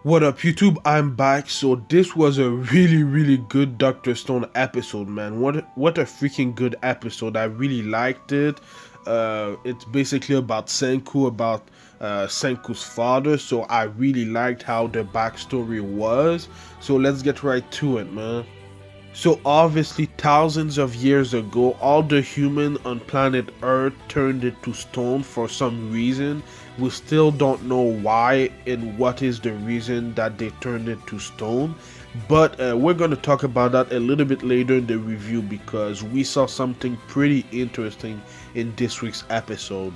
What up, YouTube? I'm back. So this was a really good Dr. Stone episode, man. What a freaking good episode. I really liked it. It's basically about Senku, about Senku's father. So I really liked how the backstory was. So let's get right to it, man. So obviously thousands of years ago, all the human on planet Earth turned into stone for some reason. We still don't know why and what is the reason that they turned into stone. But we're going to talk about that a little bit later in the review because we saw something pretty interesting in this week's episode.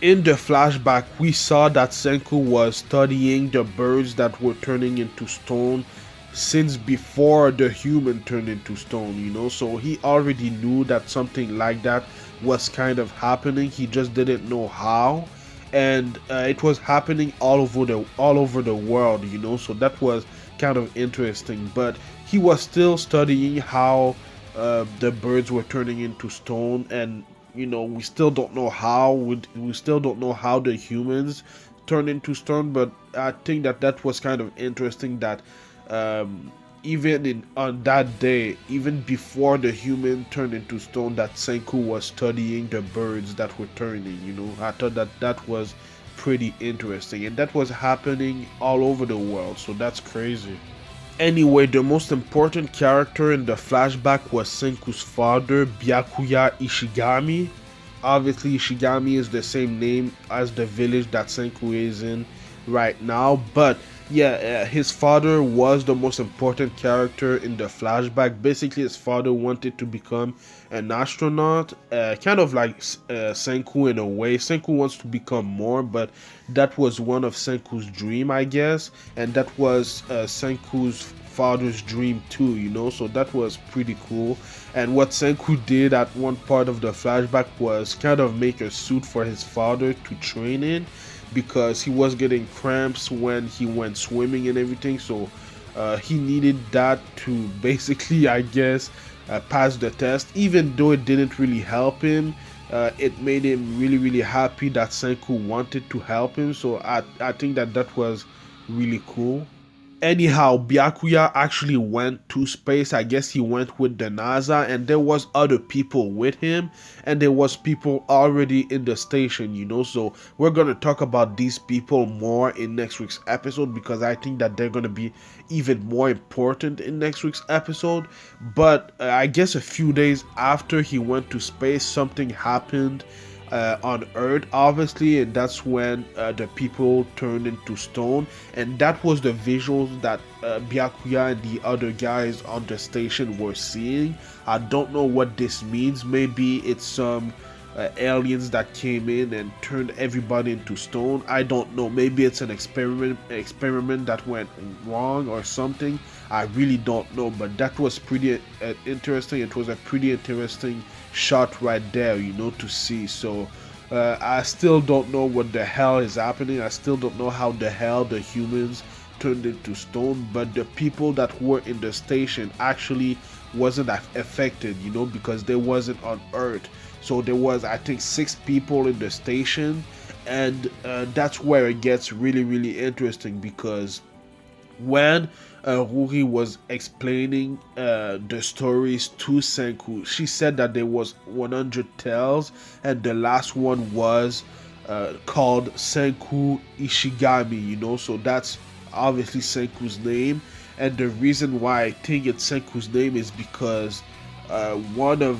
In the flashback, we saw that Senku was studying the birds that were turning into stone since before the human turned into stone, so he already knew that something like that was kind of happening. He just didn't know how, and it was happening all over the world, so that was kind of interesting. But he was still studying how the birds were turning into stone, and we still don't know how. We still don't know how the humans turned into stone, but I think that was kind of interesting that even on that day, even before the human turned into stone, that Senku was studying the birds that were turning. I thought that was pretty interesting, and that was happening all over the world, so that's crazy. Anyway, the most important character in the flashback was Senku's father, Byakuya Ichigami. Obviously, Ichigami is the same name as the village that Senku is in right now, but yeah, his father was the most important character in the flashback. Basically, his father wanted to become an astronaut, kind of like Senku in a way. Senku wants to become more, but that was one of Senku's dream, I guess, and that was Senku's father's dream too, so that was pretty cool. And what Senku did at one part of the flashback was kind of make a suit for his father to train in, because he was getting cramps when he went swimming and everything, so he needed that to basically, I guess, pass the test. Even though it didn't really help him, it made him really happy that Senku wanted to help him, so I think that was really cool. Anyhow, Byakuya actually went to space. I guess he went with the NASA, and there was other people with him, and there was people already in the station, so we're going to talk about these people more in next week's episode, because I think that they're going to be even more important in next week's episode. But I guess a few days after he went to space, something happened on Earth, obviously, and that's when the people turned into stone, and that was the visuals that Byakuya and the other guys on the station were seeing. I don't know what this means. Maybe it's some aliens that came in and turned everybody into stone. I don't know. Maybe it's an experiment that went wrong or something. I really don't know, but that was pretty interesting. It was a pretty interesting shot right there, to see. So I still don't know what the hell is happening. I still don't know how the hell the humans turned into stone, but the people that were in the station actually wasn't affected, because they wasn't on Earth. So there was, I think, 6 people in the station, and that's where it gets really interesting, because when Ruri was explaining the stories to Senku, she said that there was 100 tales, and the last one was called Senku Ichigami, so that's obviously Senku's name. And the reason why I think it's Senku's name is because one of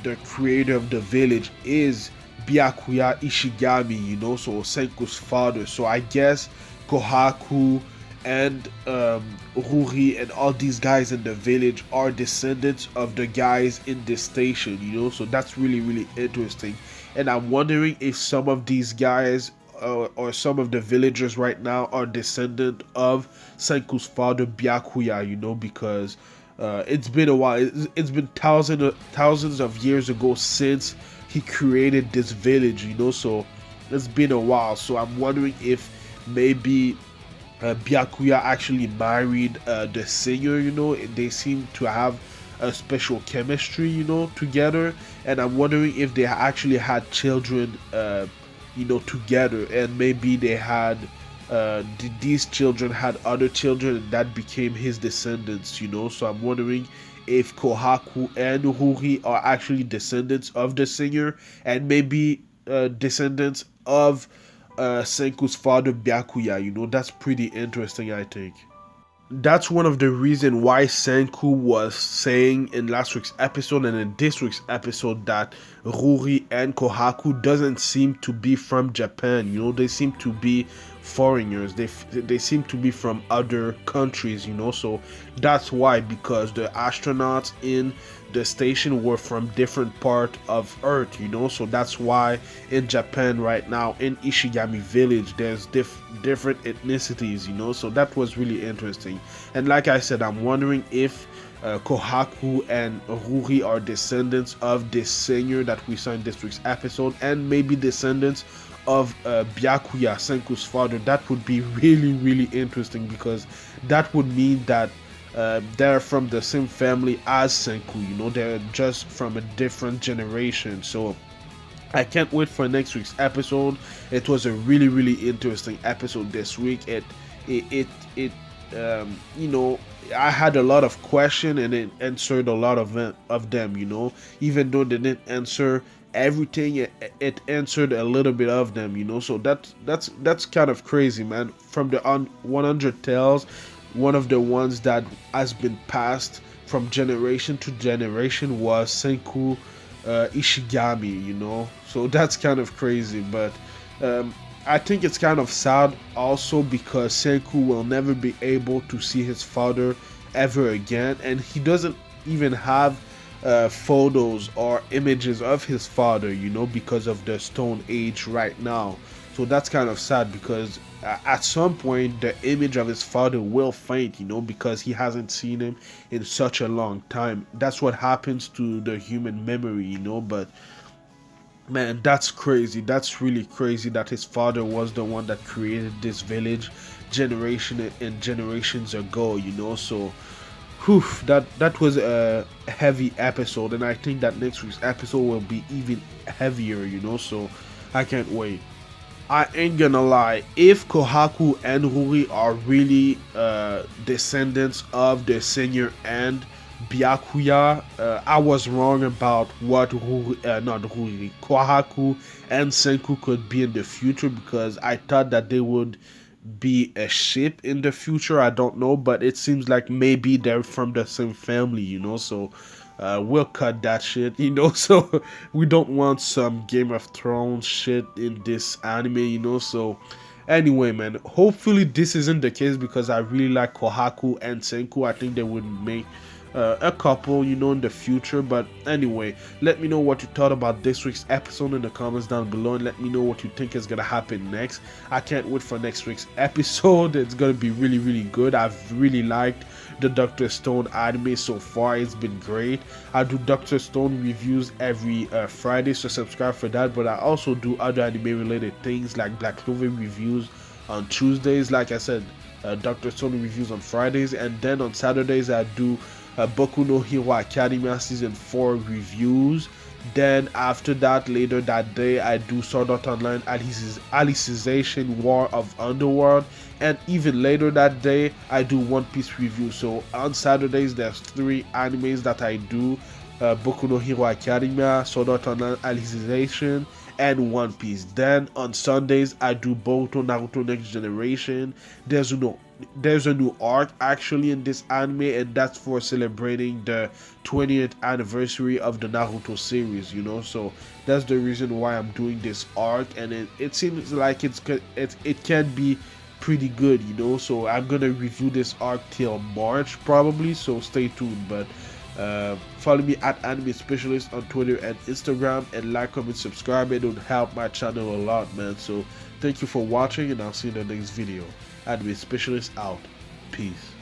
the creator of the village is Byakuya Ichigami, so Senku's father. So I guess Kohaku and Ruri and all these guys in the village are descendants of the guys in this station, so that's really interesting. And I'm wondering if some of these guys or some of the villagers right now are descendant of Senku's father Byakuya, because it's been a while. It's been thousands of years ago since he created this village, so it's been a while. So I'm wondering if maybe Byakuya actually married the singer, they seem to have a special chemistry, together, and I'm wondering if they actually had children, together, and maybe they had these children had other children and that became his descendants, you know. So I'm wondering if Kohaku and Ruri are actually descendants of the singer, and maybe descendants of Senku's father Byakuya. You know, that's pretty interesting, I think. That's one of the reasons why Senku was saying in last week's episode and in this week's episode that Ruri and Kohaku doesn't seem to be from Japan. You know, they seem to be foreigners. They seem to be from other countries, you know. So that's why, because the astronauts in the station were from different part of Earth, you know. So that's why in Japan right now, in Ichigami village, there's different ethnicities, you know. So that was really interesting. And like I said, I'm wondering if Kohaku and Ruri are descendants of this singer that we saw in this week's episode, and maybe descendants of Byakuya, Senku's father. That would be really, really interesting, because that would mean that they're from the same family as Senku, you know, they're just from a different generation. So I can't wait for next week's episode. It was a really, really interesting episode this week. It you know, I had a lot of questions and it answered a lot of them, you know. Even though they didn't answer everything, it answered a little bit of them, you know. So that's kind of crazy, man. From the 100 tales, one of the ones that has been passed from generation to generation was Senku Ichigami, you know. So that's kind of crazy. But I think it's kind of sad also, because Senku will never be able to see his father ever again, and he doesn't even have photos or images of his father, you know, because of the stone age right now. So that's kind of sad, because at some point the image of his father will faint, you know, because he hasn't seen him in such a long time. That's what happens to the human memory, you know. But man, that's crazy. That's really crazy that his father was the one that created this village generation and generations ago, you know. So whew, that was a heavy episode, and I think that next week's episode will be even heavier, you know. So I can't wait. I ain't gonna lie, if Kohaku and Ruri are really descendants of the singer and Byakuya, I was wrong about what Kohaku and Senku could be in the future, because I thought that they would be a ship in the future. I don't know, but it seems like maybe they're from the same family, you know. So we'll cut that shit, you know. So we don't want some Game of Thrones shit in this anime, you know. So anyway, man, hopefully this isn't the case, because I really like Kohaku and Senku. I think they would make a couple, you know, in the future. But anyway, let me know what you thought about this week's episode in the comments down below, and let me know what you think is gonna happen next. I can't wait for next week's episode. It's gonna be really, really good. I've really liked the Dr. Stone anime so far. It's been great. I do Dr. Stone reviews every Friday, so subscribe for that. But I also do other anime related things like Black Clover reviews on Tuesdays. Like I said, Dr. Stone reviews on Fridays, and then on Saturdays I do Boku no Hero Academia Season 4 reviews. Then after that, later that day, I do Sword Art Online Alicization War of Underworld, and even later that day I do One Piece review. So on Saturdays there's 3 animes that I do: Boku no Hero Academia, Sword Art Online Alicization, and One Piece. Then on Sundays I do Boruto Naruto Next Generation. There's a new arc actually in this anime, and that's for celebrating the 20th anniversary of the Naruto series, you know. So that's the reason why I'm doing this arc, and it seems like it can be pretty good, you know. So I'm gonna review this arc till March probably, so stay tuned. But follow me at Anime Specialist on Twitter and Instagram, and like, comment, subscribe. It would help my channel a lot, man. So thank you for watching, and I'll see you in the next video. Anime Specialist out. Peace.